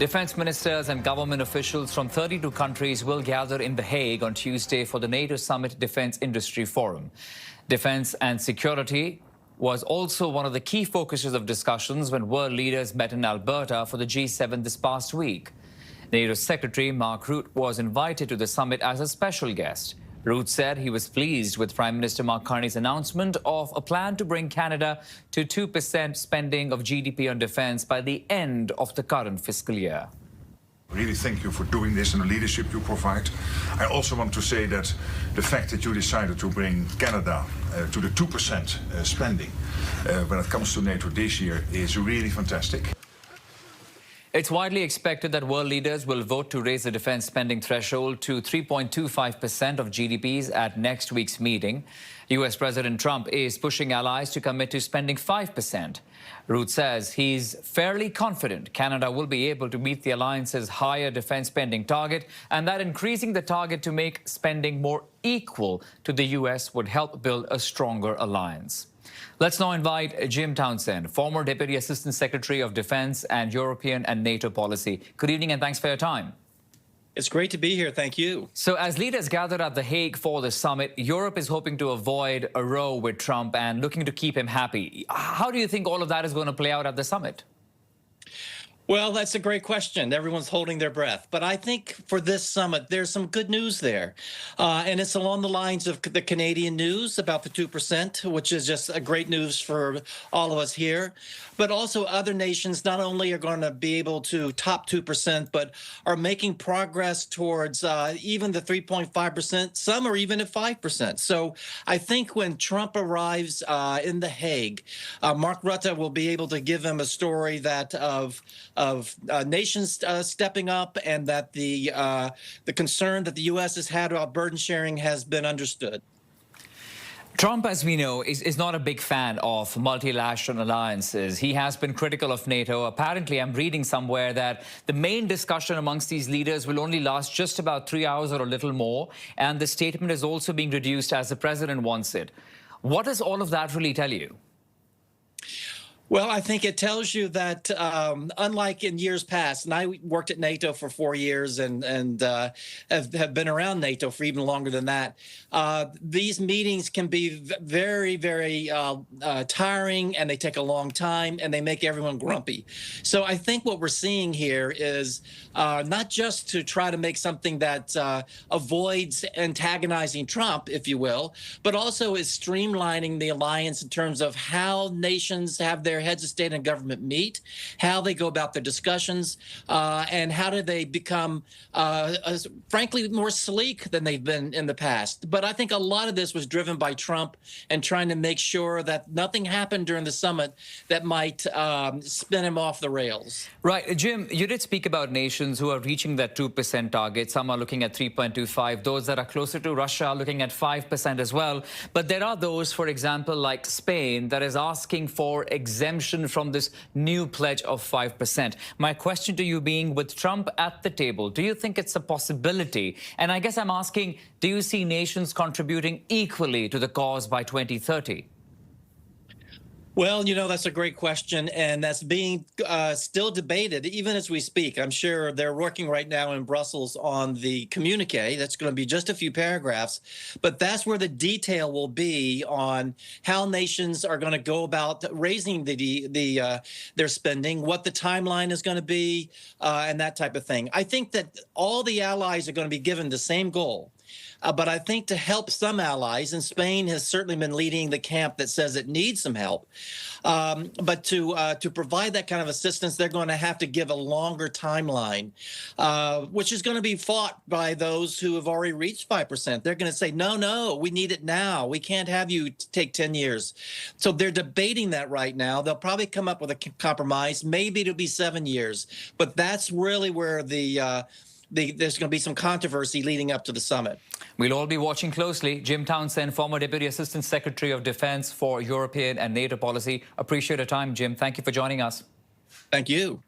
Defense ministers and government officials from 32 countries will gather in The Hague on Tuesday for the NATO Summit Defense Industry Forum. Defense and security was also one of the key focuses of discussions when world leaders met in Alberta for the G7 this past week. NATO Secretary Mark Rutte was invited to the summit as a special guest. Rutte said he was pleased with Prime Minister Mark Carney's announcement of a plan to bring Canada to 2% spending of GDP on defence by the end of the current fiscal year. Really thank you for doing this and the leadership you provide. I also want to say that the fact that you decided to bring Canada to the 2% spending when it comes to NATO this year is really fantastic. It's widely expected that world leaders will vote to raise the defense spending threshold to 3.25% of GDPs at next week's meeting. US President Trump is pushing allies to commit to spending 5%. Rutte says he's fairly confident Canada will be able to meet the alliance's higher defense spending target and that increasing the target to make spending more equal to the US would help build a stronger alliance. Let's now invite Jim Townsend, former Deputy Assistant Secretary of Defense and European and NATO Policy. Good evening and thanks for your time. It's great to be here. Thank you. So as leaders gather at The Hague for the summit, Europe is hoping to avoid a row with Trump and looking to keep him happy. How do you think all of that is going to play out at the summit? Well, that's a great question. Everyone's holding their breath. But I think for this summit, there's some good news there. And it's along the lines of the Canadian news about the 2%, which is just a great news for all of us here. But also other nations not only are going to be able to top 2%, but are making progress towards even the 3.5%. Some are even at 5%. So I think when Trump arrives in The Hague, Mark Rutte will be able to give him a story that of nations stepping up and that the concern that the U.S. has had about burden sharing has been understood. Trump, as we know, is not a big fan of multilateral alliances. He has been critical of NATO. Apparently, I'm reading somewhere that the main discussion amongst these leaders will only last just about 3 hours or a little more, and the statement is also being reduced as the president wants it. What does all of that really tell you? Well, I think it tells you that unlike in years past, and I worked at NATO for 4 years and have been around NATO for even longer than that, these meetings can be very, very tiring, and they take a long time, and they make everyone grumpy. So I think what we're seeing here is not just to try to make something that avoids antagonizing Trump, if you will, but also is streamlining the alliance in terms of how nations have their heads of state and government meet, how they go about their discussions, and how do they become, frankly, more sleek than they've been in the past. But I think a lot of this was driven by Trump and trying to make sure that nothing happened during the summit that might spin him off the rails. Right. Jim, you did speak about nations who are reaching that 2% target. Some are looking at 3.25. Those that are closer to Russia are looking at 5% as well. But there are those, for example, like Spain, that is asking for exemption from this new pledge of 5%. My question to you being, with Trump at the table, do you think it's a possibility? And I guess I'm asking, do you see nations contributing equally to the cause by 2030? Well, you know, that's a great question, and that's being still debated even as we speak. I'm sure they're working right now in Brussels on the communique. That's going to be just a few paragraphs, but that's where the detail will be on how nations are going to go about raising their spending, what the timeline is going to be, and that type of thing. I think that all the allies are going to be given the same goal. But I think to help some allies, and Spain has certainly been leading the camp that says it needs some help, but to provide that kind of assistance, they're going to have to give a longer timeline, which is going to be fought by those who have already reached 5%. They're going to say, no, we need it now. We can't have you take 10 years. So they're debating that right now. They'll probably come up with a compromise. Maybe it'll be 7 years. But that's really where there's going to be some controversy leading up to the summit. We'll all be watching closely. Jim Townsend, former Deputy Assistant Secretary of Defense for European and NATO Policy. Appreciate your time, Jim. Thank you for joining us. Thank you.